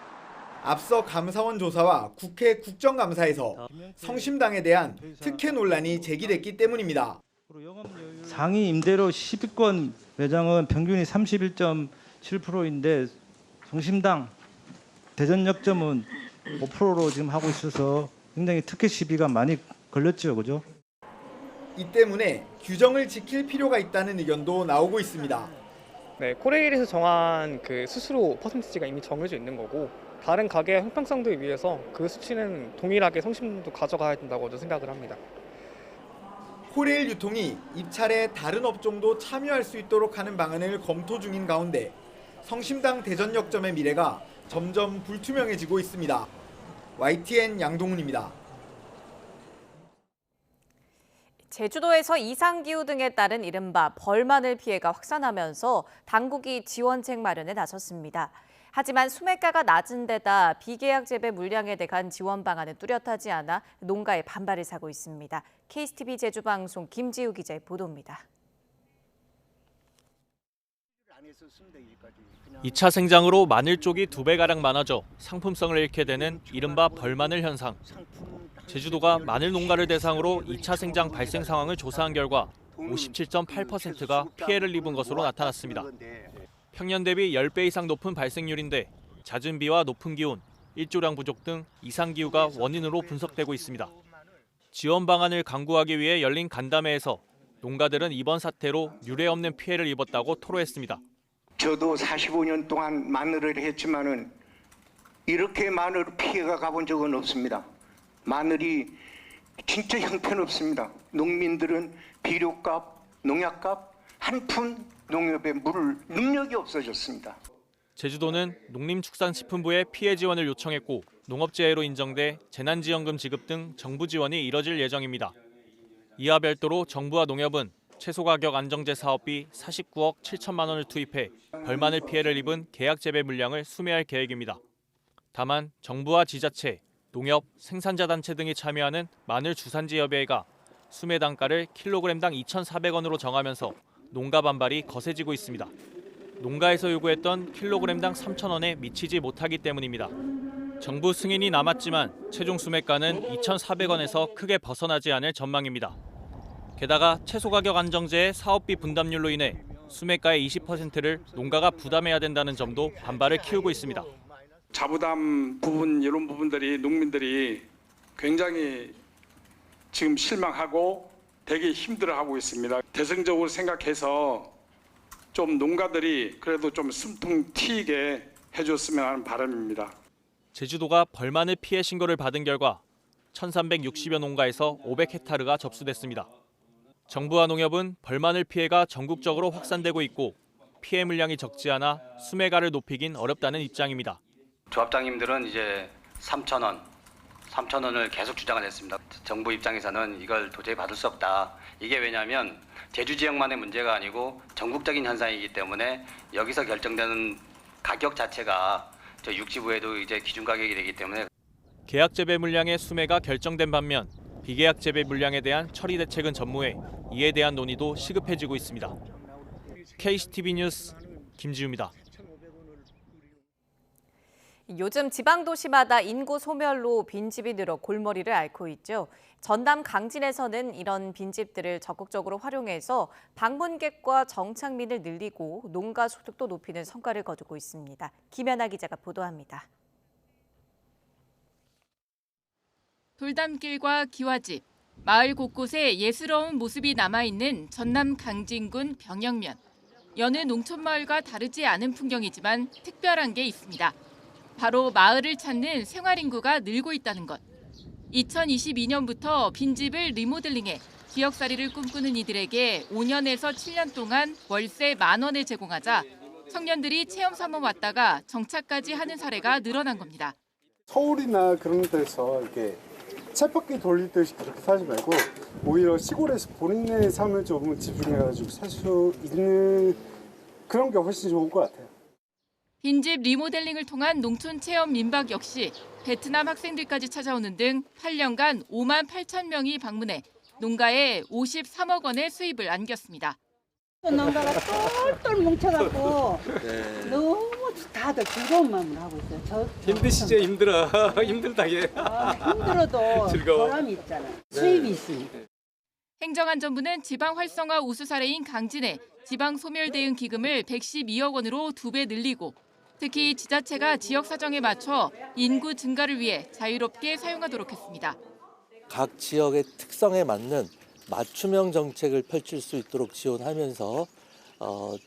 앞서 감사원 조사와 국회 국정감사에서 성심당에 대한 특혜 논란이 제기됐기 때문입니다. 상위 임대료 10위권 매장은 평균이 31.7%인데 성심당 대전역점은 5%로 지금 하고 있어서 굉장히 특혜 시비가 많이 걸렸죠, 그죠? 이 때문에 규정을 지킬 필요가 있다는 의견도 나오고 있습니다. 네, 코레일에서 정한 그 수수료 퍼센티지가 이미 정해져 있는 거고 다른 가게의 형평성도 위해서 그 수치는 동일하게 성심도 가져가야 된다고 생각을 합니다. 코레일 유통이 입찰에 다른 업종도 참여할 수 있도록 하는 방안을 검토 중인 가운데 성심당 대전역점의 미래가 점점 불투명해지고 있습니다. YTN 양동훈입니다. 제주도에서 이상기후 등에 따른 이른바 벌마늘 피해가 확산하면서 당국이 지원책 마련에 나섰습니다. 하지만 수매가가 낮은 데다 비계약 재배 물량에 대한 지원 방안은 뚜렷하지 않아 농가의 반발을 사고 있습니다. KSTV 제주방송 김지우 기자의 보도입니다. 2차 생장으로 마늘 쪽이 2배가량 많아져 상품성을 잃게 되는 이른바 벌마늘 현상. 제주도가 마늘 농가를 대상으로 2차 생장 발생 상황을 조사한 결과 57.8%가 피해를 입은 것으로 나타났습니다. 평년 대비 10배 이상 높은 발생률인데 잦은 비와 높은 기온, 일조량 부족 등 이상기후가 원인으로 분석되고 있습니다. 지원 방안을 강구하기 위해 열린 간담회에서 농가들은 이번 사태로 유례없는 피해를 입었다고 토로했습니다. 저도 45년 동안 마늘을 했지만은 이렇게 마늘 피해가 가본 적은 없습니다. 마늘이 진짜 형편없습니다. 농민들은 비료값, 농약값, 한 푼 농협에 물을 능력이 없어졌습니다. 제주도는 농림축산식품부에 피해 지원을 요청했고 농업재해로 인정돼 재난지원금 지급 등 정부 지원이 이뤄질 예정입니다. 이와 별도로 정부와 농협은 채소가격 안정제 사업비 49억 7천만 원을 투입해 벌마늘 피해를 입은 계약 재배 물량을 수매할 계획입니다. 다만 정부와 지자체, 농협, 생산자 단체 등이 참여하는 마늘 주산지협의회가 수매 단가를 킬로그램당 2,400원으로 정하면서 농가 반발이 거세지고 있습니다. 농가에서 요구했던 킬로그램당 3,000원에 미치지 못하기 때문입니다. 정부 승인이 남았지만 최종 수매가는 2,400원에서 크게 벗어나지 않을 전망입니다. 게다가 채소가격 안정제의 사업비 분담률로 인해 수매가의 20%를 농가가 부담해야 된다는 점도 반발을 키우고 있습니다. 자부담 부분 이런 부분들이 농민들이 굉장히 지금 실망하고 되게 힘들어하고 있습니다. 대승적으로 생각해서 좀 농가들이 그래도 좀 숨통 트이게 해줬으면 하는 바람입니다. 제주도가 벌마늘 피해 신고를 받은 결과 1,360여 농가에서 500헥타르가 접수됐습니다. 정부와 농협은 벌마늘 피해가 전국적으로 확산되고 있고 피해 물량이 적지 않아 수매가를 높이긴 어렵다는 입장입니다. 조합장님들은 이제 3,000원, 3,000원을 계속 주장을 했습니다. 정부 입장에서는 이걸 도저히 받을 수 없다. 이게 왜냐하면 제주 지역만의 문제가 아니고 전국적인 현상이기 때문에 여기서 결정되는 가격 자체가 저 육지부에도 이제 기준 가격이 되기 때문에 계약 재배 물량의 수매가 결정된 반면 비계약 재배 물량에 대한 처리 대책은 전무해 이에 대한 논의도 시급해지고 있습니다. KCTV 뉴스 김지우입니다. 요즘 지방 도시마다 인구 소멸로 빈집이 늘어 골머리를 앓고 있죠. 전남 강진에서는 이런 빈집들을 적극적으로 활용해서 방문객과 정착민을 늘리고 농가 소득도 높이는 성과를 거두고 있습니다. 김연아 기자가 보도합니다. 돌담길과 기와집, 마을 곳곳에 예스러운 모습이 남아있는 전남 강진군 병영면. 여느 농촌 마을과 다르지 않은 풍경이지만 특별한 게 있습니다. 바로 마을을 찾는 생활 인구가 늘고 있다는 것. 2022년부터 빈집을 리모델링해 지역살이를 꿈꾸는 이들에게 5년에서 7년 동안 월세 10,000원을 제공하자 청년들이 체험 삼아 왔다가 정착까지 하는 사례가 늘어난 겁니다. 서울이나 그런 데서 이렇게 쳇바퀴 돌리듯이 그렇게 살지 말고 오히려 시골에서 본인의 삶을 좀 집중해가지고 살 수 있는 그런 게 훨씬 좋을 것 같아요. 빈집 리모델링을 통한 농촌 체험 민박 역시 베트남 학생들까지 찾아오는 등 8년간 58,000명이 방문해 농가에 53억 원의 수입을 안겼습니다. 농가가 똘똘 뭉쳐갖고 너무 다들 즐거운 마음으로 하고 있어요. 힘드시죠? 힘들어. 힘들다게. 힘들어도 즐거워. 보람이 있잖아요. 수입이 있으니까. 행정안전부는 지방 활성화 우수 사례인 강진에 지방 소멸 대응 기금을 112억 원으로 2배 늘리고 특히 지자체가 지역 사정에 맞춰 인구 증가를 위해 자유롭게 사용하도록 했습니다. 각 지역의 특성에 맞는 맞춤형 정책을 펼칠 수 있도록 지원하면서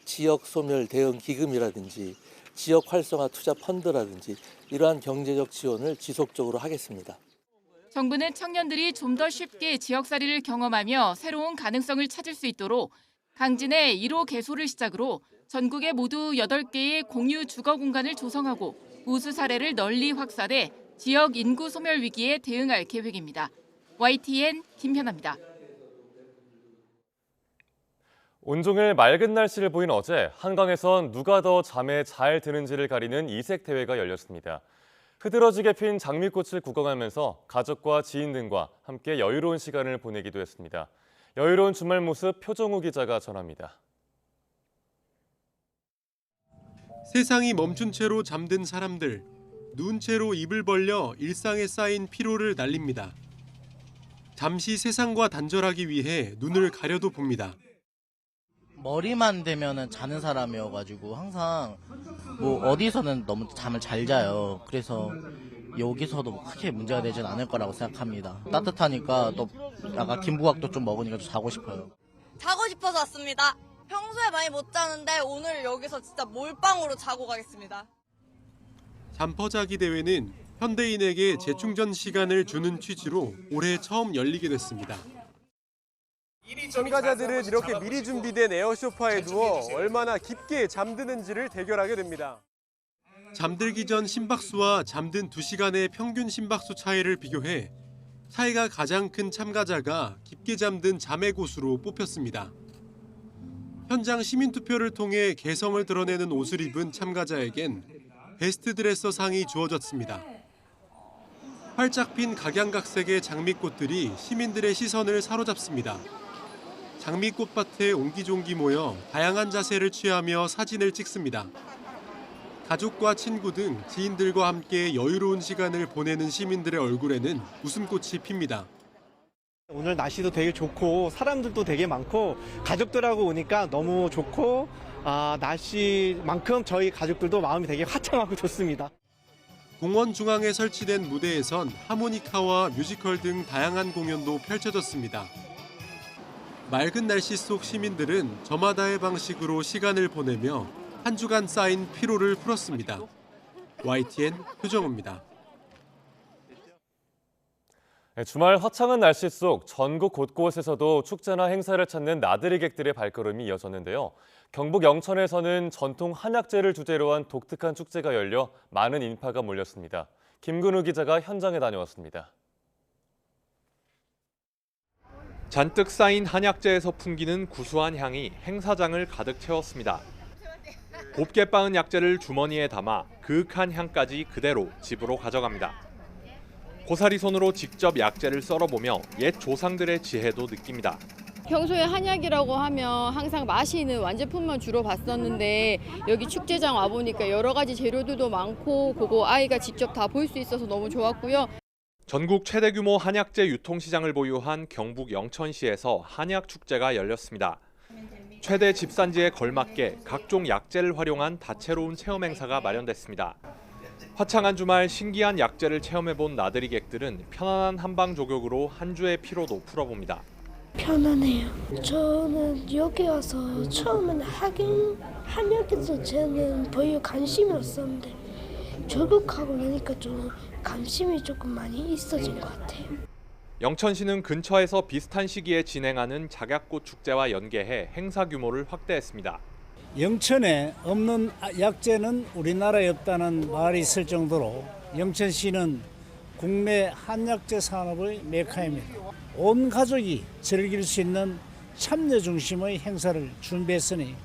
지역 소멸 대응 기금이라든지 지역 활성화 투자 펀드라든지 이러한 경제적 지원을 지속적으로 하겠습니다. 정부는 청년들이 좀 더 쉽게 지역살이를 경험하며 새로운 가능성을 찾을 수 있도록 강진의 1호 개소를 시작으로 전국에 모두 8개의 공유 주거 공간을 조성하고 우수 사례를 널리 확산해 지역 인구 소멸 위기에 대응할 계획입니다. YTN 김현아입니다. 온종일 맑은 날씨를 보인 어제 한강에선 누가 더 잠에 잘 드는지를 가리는 이색 대회가 열렸습니다. 흐드러지게 핀 장미꽃을 구경하면서 가족과 지인 등과 함께 여유로운 시간을 보내기도 했습니다. 여유로운 주말 모습 표정우 기자가 전합니다. 세상이 멈춘 채로 잠든 사람들, 누운 채로 입을 벌려 일상에 쌓인 피로를 날립니다. 잠시 세상과 단절하기 위해 눈을 가려도 봅니다. 머리만 대면은 자는 사람이어가지고 항상 뭐 어디서는 너무 잠을 잘 자요. 그래서 여기서도 크게 문제가 되진 않을 거라고 생각합니다. 따뜻하니까 또 약간 김부각도 좀 먹으니까 좀 자고 싶어요. 자고 싶어서 왔습니다. 평소에 많이 못 자는데 오늘 여기서 진짜 몰빵으로 자고 가겠습니다. 잠퍼자기 대회는 현대인에게 재충전 시간을 주는 취지로 올해 처음 열리게 됐습니다. 참가자들은 이렇게 미리 준비된 에어소파에 누워 얼마나 깊게 잠드는지를 대결하게 됩니다. 잠들기 전 심박수와 잠든 2시간의 평균 심박수 차이를 비교해 차이가 가장 큰 참가자가 깊게 잠든 잠의 고수로 뽑혔습니다. 현장 시민투표를 통해 개성을 드러내는 옷을 입은 참가자에겐 베스트 드레서 상이 주어졌습니다. 활짝 핀 각양각색의 장미꽃들이 시민들의 시선을 사로잡습니다. 장미꽃밭에 옹기종기 모여 다양한 자세를 취하며 사진을 찍습니다. 가족과 친구 등 지인들과 함께 여유로운 시간을 보내는 시민들의 얼굴에는 웃음꽃이 핍니다. 오늘 날씨도 되게 좋고 사람들도 되게 많고 가족들하고 오니까 너무 좋고 날씨만큼 저희 가족들도 마음이 되게 화창하고 좋습니다. 공원 중앙에 설치된 무대에선 하모니카와 뮤지컬 등 다양한 공연도 펼쳐졌습니다. 맑은 날씨 속 시민들은 저마다의 방식으로 시간을 보내며 한 주간 쌓인 피로를 풀었습니다. YTN 표정우입니다. 주말 화창한 날씨 속 전국 곳곳에서도 축제나 행사를 찾는 나들이객들의 발걸음이 이어졌는데요. 경북 영천에서는 전통 한약재를 주제로 한 독특한 축제가 열려 많은 인파가 몰렸습니다. 김근우 기자가 현장에 다녀왔습니다. 잔뜩 쌓인 한약재에서 풍기는 구수한 향이 행사장을 가득 채웠습니다. 곱게 빻은 약재를 주머니에 담아 그윽한 향까지 그대로 집으로 가져갑니다. 고사리 손으로 직접 약재를 썰어보며 옛 조상들의 지혜도 느낍니다. 평소에 한약이라고 하면 항상 마시는 완제품만 주로 봤었는데 여기 축제장 와보니까 여러 가지 재료들도 많고 그거 아이가 직접 다 볼 수 있어서 너무 좋았고요. 전국 최대 규모 한약재 유통시장을 보유한 경북 영천시에서 한약축제가 열렸습니다. 최대 집산지에 걸맞게 각종 약재를 활용한 다채로운 체험 행사가 마련됐습니다. 화창한 주말 신기한 약재를 체험해본 나들이객들은 편안한 한방 조격으로 한 주의 피로도 풀어봅니다. 편안해요. 저는 여기 와서 처음에는 한약에서 저는 별로 관심이 없었는데 조격하고 나니까 좀 관심이 조금 많이 있어진 것 같아요. 영천시는 근처에서 비슷한 시기에 진행하는 작약꽃 축제와 연계해 행사 규모를 확대했습니다. 영천에 없는 약재는 우리나라에 없다는 말이 있을 정도로 영천시는 국내 한약재 산업의 메카입니다. 온 가족이 즐길 수 있는 참여 중심의 행사를 준비했으니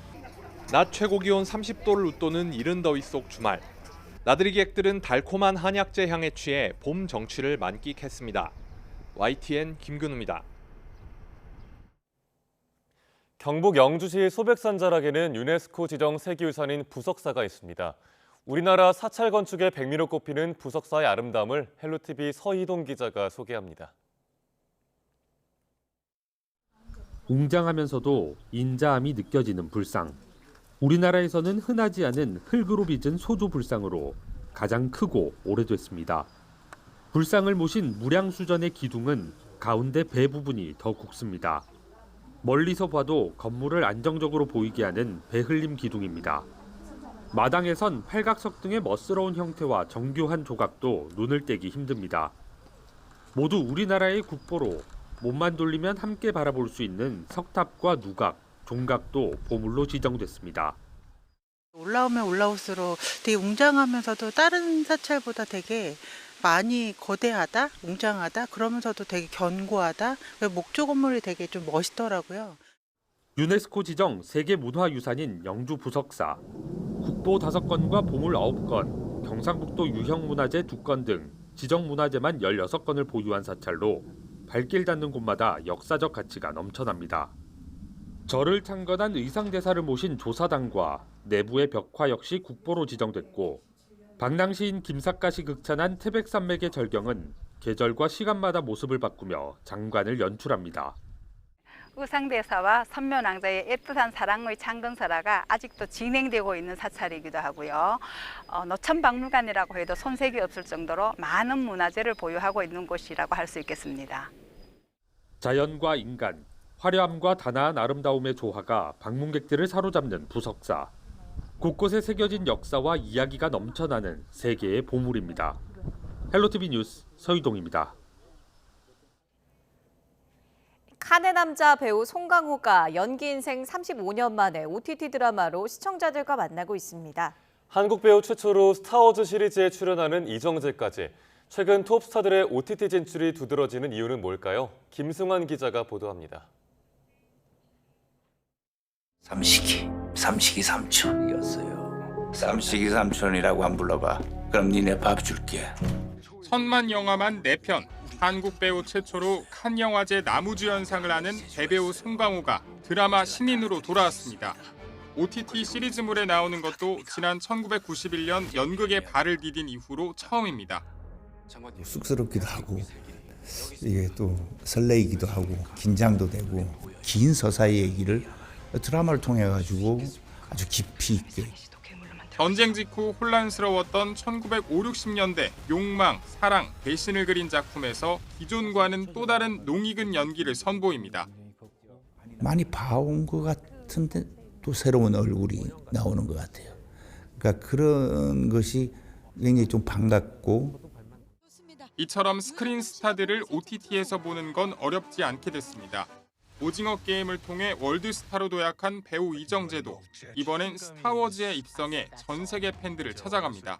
낮 최고 기온 30도를 웃도는 이른 더위 속 주말. 나들이객들은 달콤한 한약재 향에 취해 봄 정취를 만끽했습니다. YTN 김근우입니다. 경북 영주시 소백산 자락에는 유네스코 지정 세계유산인 부석사가 있습니다. 우리나라 사찰 건축의 백미로 꼽히는 부석사의 아름다움을 헬로티비 서희동 기자가 소개합니다. 웅장하면서도 인자함이 느껴지는 불상. 우리나라에서는 흔하지 않은 흙으로 빚은 소조 불상으로 가장 크고 오래됐습니다. 불상을 모신 무량수전의 기둥은 가운데 배 부분이 더 굵습니다. 멀리서 봐도 건물을 안정적으로 보이게 하는 배흘림 기둥입니다. 마당에선 팔각석 등의 멋스러운 형태와 정교한 조각도 눈을 떼기 힘듭니다. 모두 우리나라의 국보로 몸만 돌리면 함께 바라볼 수 있는 석탑과 누각, 종각도 보물로 지정됐습니다. 올라오면 올라올수록 되게 웅장하면서도 다른 사찰보다 되게 많이 거대하다, 웅장하다, 그러면서도 되게 견고하다. 목조 건물이 되게 좀 멋있더라고요. 유네스코 지정 세계문화유산인 영주 부석사, 국보 5건과 보물 9건, 경상북도 유형문화재 2건 등 지정문화재만 16건을 보유한 사찰로 발길 닿는 곳마다 역사적 가치가 넘쳐납니다. 절을 창건한 의상대사를 모신 조사당과 내부의 벽화 역시 국보로 지정됐고, 방랑시인 김삿갓이 극찬한 태백산맥의 절경은 계절과 시간마다 모습을 바꾸며 장관을 연출합니다. 의상대사와 선묘낭자의 애틋한 사랑의 창건설화가 아직도 진행되고 있는 사찰이기도 하고요. 노천박물관이라고 해도 손색이 없을 정도로 많은 문화재를 보유하고 있는 곳이라고 할 수 있겠습니다. 자연과 인간, 화려함과 단아한 아름다움의 조화가 방문객들을 사로잡는 부석사. 곳곳에 새겨진 역사와 이야기가 넘쳐나는 세계의 보물입니다. 헬로티비 뉴스 서희동입니다. 칸의 남자 배우 송강호가 연기 인생 35년 만에 OTT 드라마로 시청자들과 만나고 있습니다. 한국 배우 최초로 스타워즈 시리즈에 출연하는 이정재까지 최근 톱스타들의 OTT 진출이 두드러지는 이유는 뭘까요? 김승환 기자가 보도합니다. 삼식이 삼촌이었어요. 삼식이 삼촌이라고 안 불러봐. 그럼 니네 밥 줄게. 천만 영화만 4편. 한국 배우 최초로 칸 영화제 나무주연상을 하는 대배우 송강호가 드라마 신인으로 돌아왔습니다. OTT 시리즈물에 나오는 것도 지난 1991년 연극에 발을 디딘 이후로 처음입니다. 쑥스럽기도 하고 이게 또 설레이기도 하고 긴장도 되고 긴 서사의 얘기를 드라마를 통해 가지고 아주 깊이 있게. 전쟁 직후 혼란스러웠던 1950, 60년대 욕망, 사랑, 배신을 그린 작품에서 기존과는 또 다른 농익은 연기를 선보입니다. 많이 봐온 것 같은데 또 새로운 얼굴이 나오는 것 같아요. 그러니까 그런 것이 굉장히 좀 반갑고. 이처럼 스크린 스타들을 OTT에서 보는 건 어렵지 않게 됐습니다. 오징어 게임을 통해 월드스타로 도약한 배우 이정재도 이번엔 스타워즈에 입성해 전 세계 팬들을 찾아갑니다.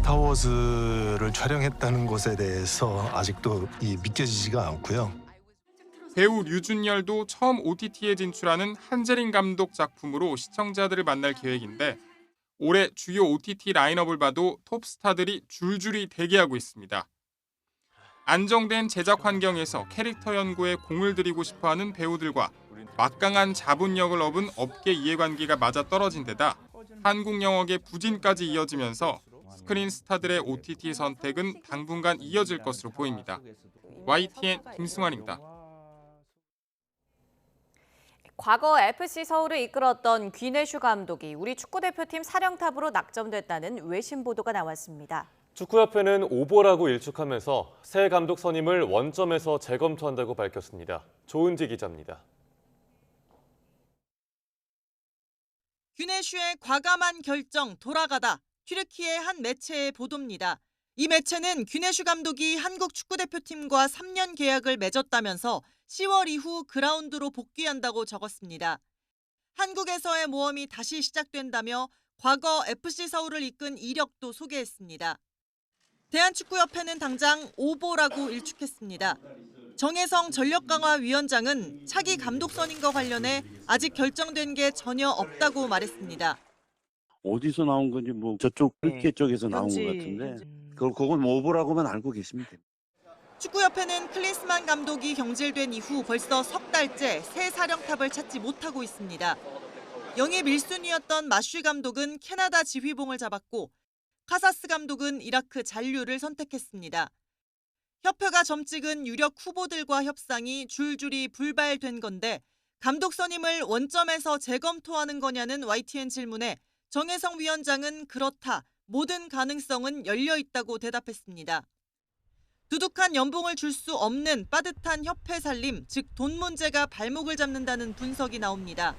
스타워즈를 촬영했다는 것에 대해서 아직도 믿겨지지가 않고요. 배우 류준열도 처음 OTT에 진출하는 한재린 감독 작품으로 시청자들을 만날 계획인데 올해 주요 OTT 라인업을 봐도 톱스타들이 줄줄이 대기하고 있습니다. 안정된 제작 환경에서 캐릭터 연구에 공을 들이고 싶어하는 배우들과 막강한 자본력을 업은 업계 이해관계가 맞아떨어진 데다 한국 영역의 부진까지 이어지면서 스크린 스타들의 OTT 선택은 당분간 이어질 것으로 보입니다. YTN 김승환입니다. 과거 FC 서울을 이끌었던 귀내슈 감독이 우리 축구대표팀 사령탑으로 낙점됐다는 외신 보도가 나왔습니다. 축구협회는 오보라고 일축하면서 새 감독 선임을 원점에서 재검토한다고 밝혔습니다. 조은지 기자입니다. 귀내슈의 과감한 결정 돌아가다. 튀르키예 한 매체의 보도입니다. 이 매체는 귀내슈 감독이 한국 축구대표팀과 3년 계약을 맺었다면서 10월 이후 그라운드로 복귀한다고 적었습니다. 한국에서의 모험이 다시 시작된다며 과거 FC 서울을 이끈 이력도 소개했습니다. 대한축구협회는 당장 오보라고 일축했습니다. 정혜성 전력강화위원장은 차기 감독 선임과 관련해 아직 결정된 게 전혀 없다고 말했습니다. 어디서 나온 건지 저쪽 튀르키예 쪽에서 나온 것 같은데 그건 오보라고만 알고 계시면 됩니다. 축구협회는 클린스만 감독이 경질된 이후 벌써 석 달째 새 사령탑을 찾지 못하고 있습니다. 영입 1순위였던 마쉬 감독은 캐나다 지휘봉을 잡았고 카사스 감독은 이라크 잔류를 선택했습니다. 협회가 점 찍은 유력 후보들과 협상이 줄줄이 불발된 건데 감독 선임을 원점에서 재검토하는 거냐는 YTN 질문에 정혜성 위원장은 그렇다. 모든 가능성은 열려 있다고 대답했습니다. 두둑한 연봉을 줄 수 없는 빠듯한 협회 살림, 즉 돈 문제가 발목을 잡는다는 분석이 나옵니다.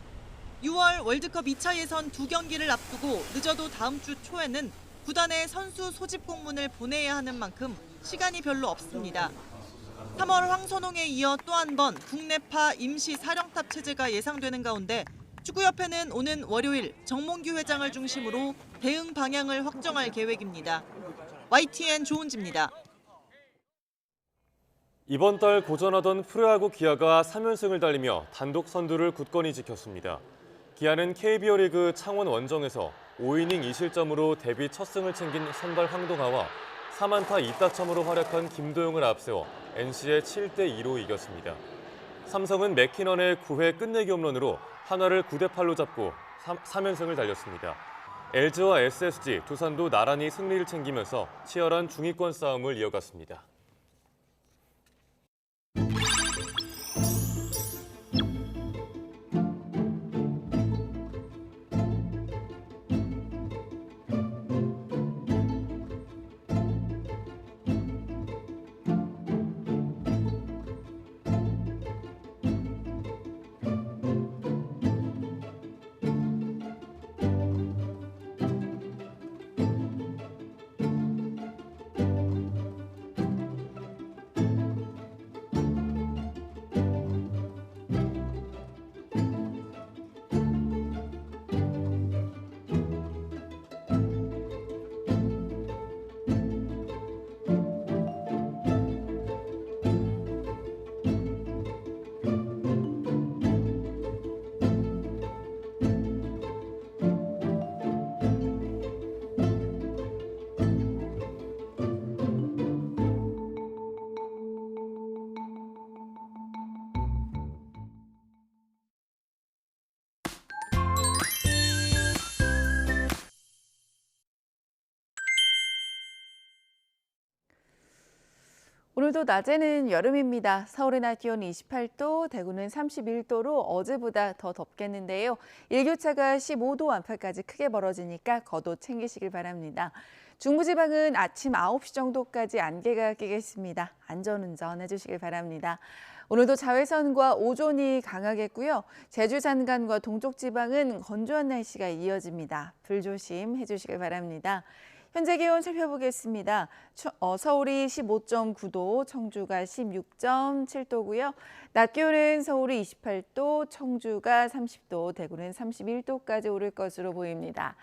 6월 월드컵 2차 예선 2경기를 앞두고 늦어도 다음 주 초에는 구단에 선수 소집 공문을 보내야 하는 만큼 시간이 별로 없습니다. 3월 황선홍에 이어 또 한 번 국내파 임시 사령탑 체제가 예상되는 가운데 축구협회는 오는 월요일 정몽규 회장을 중심으로 대응 방향을 확정할 계획입니다. YTN 조은지입니다. 이번 달 고전하던 프로야구 기아가 3연승을 달리며 단독 선두를 굳건히 지켰습니다. 기아는 KBO 리그 창원 원정에서 5이닝 2실점으로 데뷔 첫 승을 챙긴 선발 황동하와 4안타 2타점으로 활약한 김도영을 앞세워 NC의 7대2로 이겼습니다. 삼성은 맥키넌의 9회 끝내기 홈런으로 한화를 9대8로 잡고 3연승을 달렸습니다. LG와 SSG, 두산도 나란히 승리를 챙기면서 치열한 중위권 싸움을 이어갔습니다. 오늘도 낮에는 여름입니다. 서울의 낮 기온 28도, 대구는 31도로 어제보다 더 덥겠는데요. 일교차가 15도 안팎까지 크게 벌어지니까 겉옷 챙기시길 바랍니다. 중부지방은 아침 9시 정도까지 안개가 끼겠습니다. 안전운전 해주시길 바랍니다. 오늘도 자외선과 오존이 강하겠고요. 제주 산간과 동쪽 지방은 건조한 날씨가 이어집니다. 불조심 해주시길 바랍니다. 현재 기온 살펴보겠습니다. 서울이 15.9도, 청주가 16.7도고요. 낮 기온은 서울이 28도, 청주가 30도, 대구는 31도까지 오를 것으로 보입니다.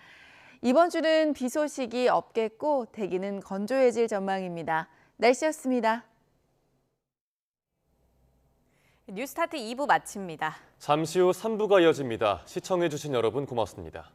이번 주는 비 소식이 없겠고 대기는 건조해질 전망입니다. 날씨였습니다. 뉴스타트 2부 마칩니다. 잠시 후 3부가 이어집니다. 시청해주신 여러분 고맙습니다.